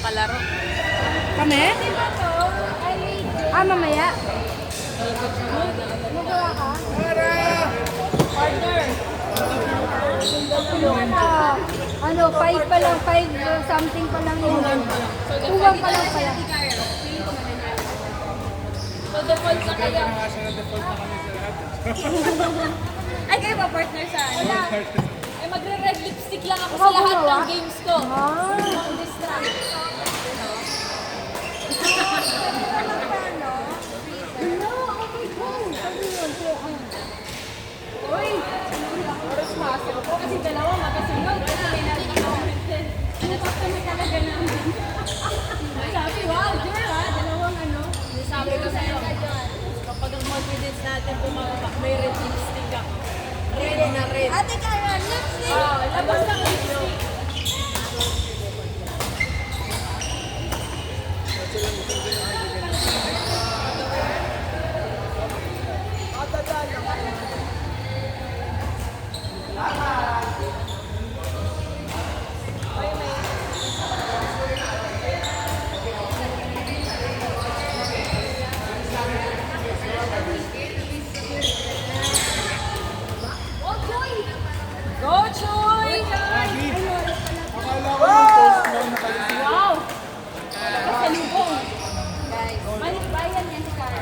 kalaro. Kami? Ah, mamaya. Magawa ka? Partner! Ano, 5 pa lang, 5 something pa lang yun. 2-1 pa lang pala. So, default na kaya. Ay, kayo ba partner sa ano? Eh, magre-red lipstick lang ako sa lahat ng games ko. Ah. Ang distract. No, okay, go. Sabi yun, Uy! Oras pasok ko kasi dalawa magkasunod. Kasi may nag-comment din. Napakami talaga namin. Sabi, wow, girl ha, dalawang ano. Sabi ko sa'yo, kapag ang confidence natin bumabak, may red lipstick ako. Red na red. Ate Karen, lipstick! Oo, labas ng lipstick. Go, Choy! Wow! Kasalubong! Guys, balik bayan yan si Cara.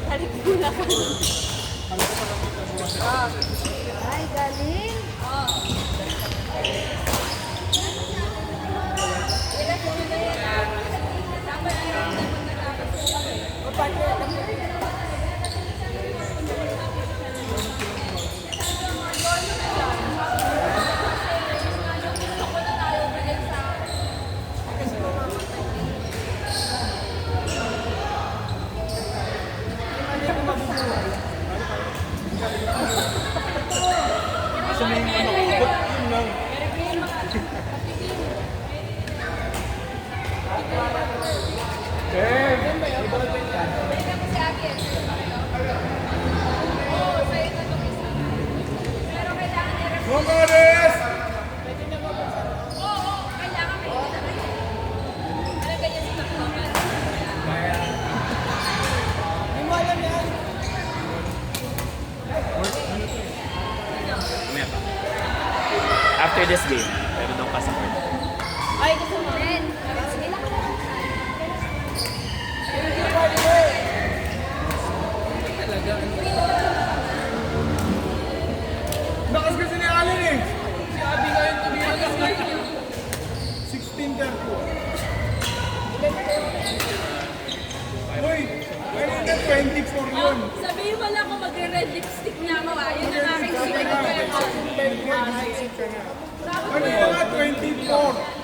Tarik muna ka. Ay, galing. After this game, meron daw kasama. Ay, gusto mo rin. Lakas kasi ni Allen eh. Si Abby ngayon tumiyak ngayon. 16-30. Uy, kanina 24 yun. Sabihin mo lang kung magre-red lipstick na ako. Yun ang aking secret weapon. Kanina nga 24.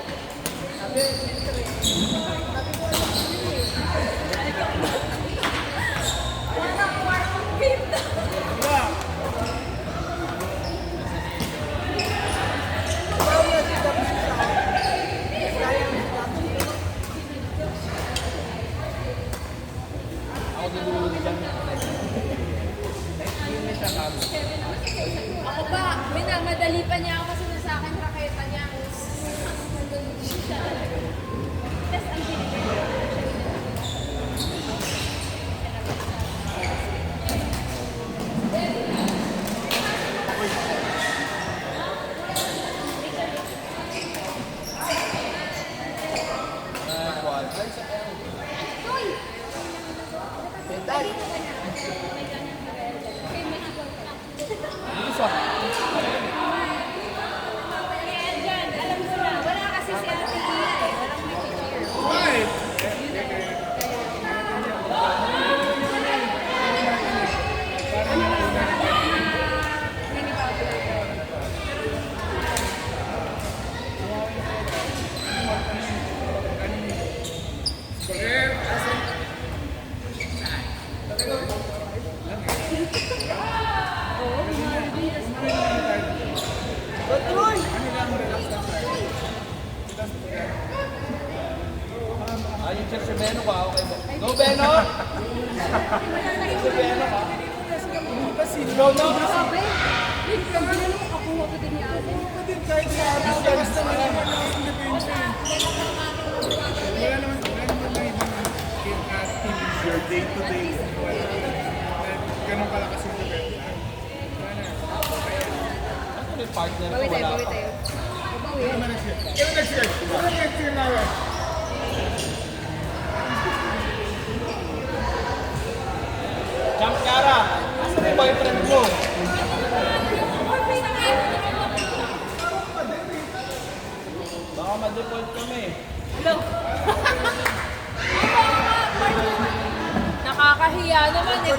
Ako pa, minamadali pa niya ako kasi sa akin raketa niya. Tapos ang alam mo na, wala kasi si Ate Gia eh. Walang picture. Ayun siya si Beno ba? Okay ba? Go Beno! Si Beno ka? Go no! Sabi, yun, pag ginanong ako photo din ni Alden. Pwede kahit si Abby, basta wala naman lakas ng depensa. Wala naman na ibang acting your day-to-day. Ganun kalakas yung depensa. Ano yung partner ko Bawi tayo, wala bawi pa? tayo. Bawi. Ano nag-share? Ano nag-share? Ano nag-share namin? Champ Cara, asan yung boyfriend mo? Baka ma-default kami. Hello. Nakakahiya naman eh.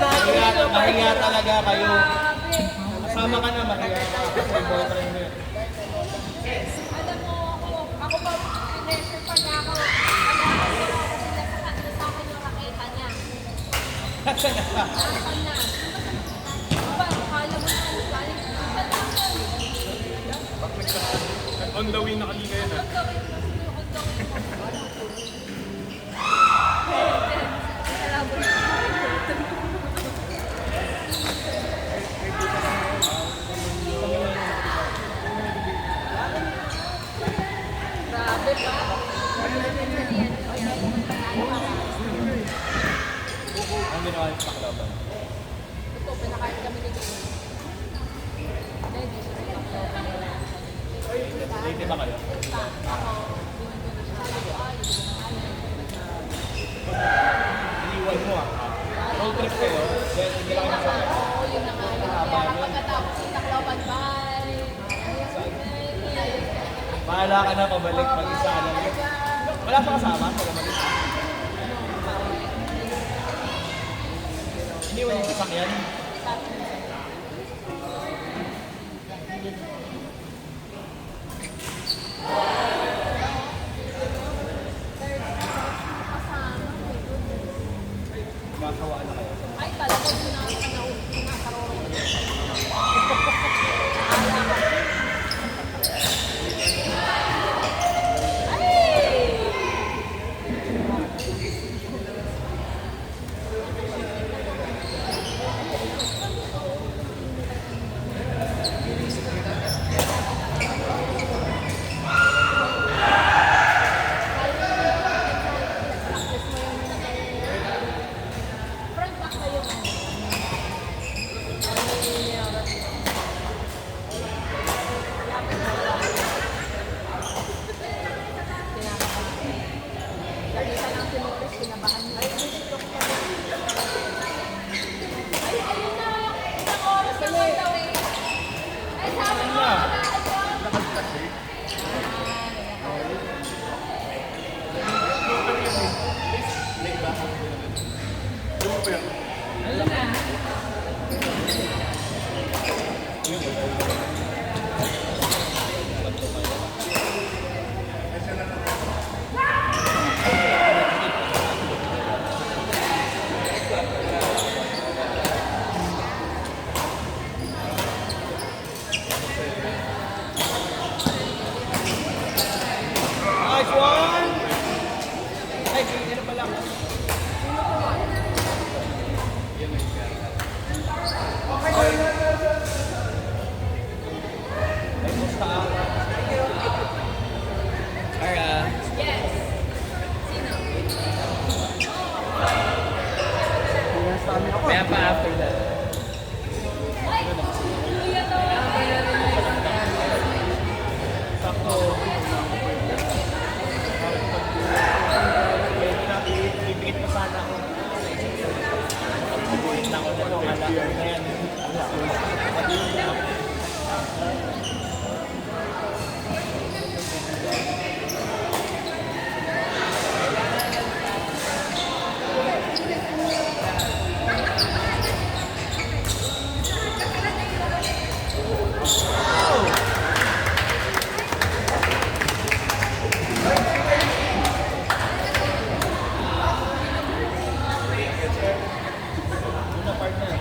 Mahiya talaga kayo. Grabe. Kasama ka na, mahiya ka kasi boyfriend mo yun. Alam mo ako pa, pinesher pa niya ako. Alam ko sila sa akin yung raketa niya. Nasaan na? Aba, akala mo na, galing sa tayo. On the way na kanina yun. Ang gawin mo, ang gawin mo. Grabe pa. Ang ginawa yung paklaban. Ito, pinakain kami ni Jay. Late ba kayo? Iniwan mo ah. Road trip kayo, then hindi lang kayo masakit. Oo, yun na nga. Kaya pagkatapos ng Tacloban, bye. Bahala ka na pabalik, mag-isa ka lang. Wala pa kasama, wala mag-isa. Iniwan yung sasakyan. Kakawa na kayo. Ay, talaga, pinakaroon. Front back kayo. Nakita lang si Morris, kinabahan niya. Ay, ayun na! Isang oras na nga daw eh. Ay, sabi mo, ayun na. Nice one! Ay, sino pala? Ay, musta ka? Ara. Yes. Sino? Kaya pa after that. Ay! Kuya to! Sakto. Bibigit pa sana ako. Bibigit na ako na ito. Kala ko na yan. Una partner.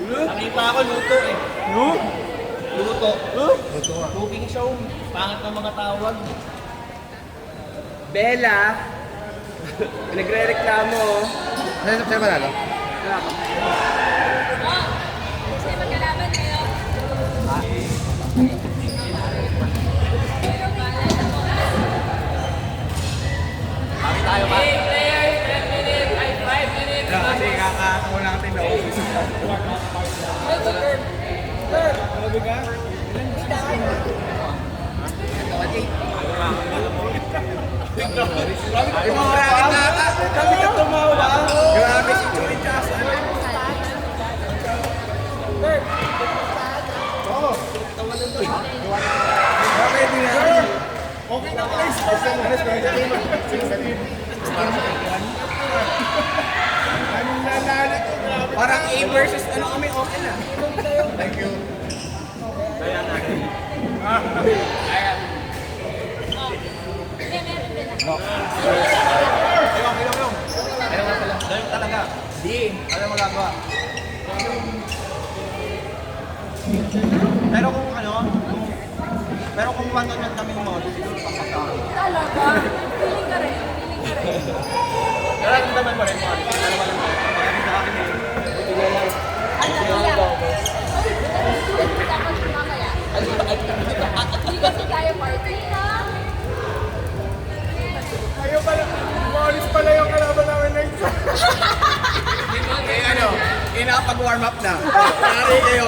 Nakita ako luto eh. Luto Luto. Cooking show. Pangat ng mga tawag. Bella. Nagre-reklamo. Sa'yo manalo? Kasi magkalaban kayo. Kami tayo ba? Kasi kakakawa natin na office. Sabi ka? Sabi ka tumawa. Grabe si Joey Jackson. Oo. Grabe din na. Okay na pala yung sponsor. Anong lalala to? Grabe. Parang A versus ano kami, okay na. Thank you. Hindi, meron din ako. Ayun nga pala. Ganun talaga. Di. Ano magagawa? Pero kung ano, pero kung one-on-one kami ng mga siguro papasama. Talaga? Feeling ka rin. Feeling ka rin. Nararamdaman mo rin mo. Ano ba lang? Pagdating sa akin eh. Buti na lang. Ano iya? Dapat mamaya. Hindi kasi tayo party, ha? Ayaw pala. Malis pala yung kalaban namin na isa. Eh ano, inakapag-warm up na. Pare kayo.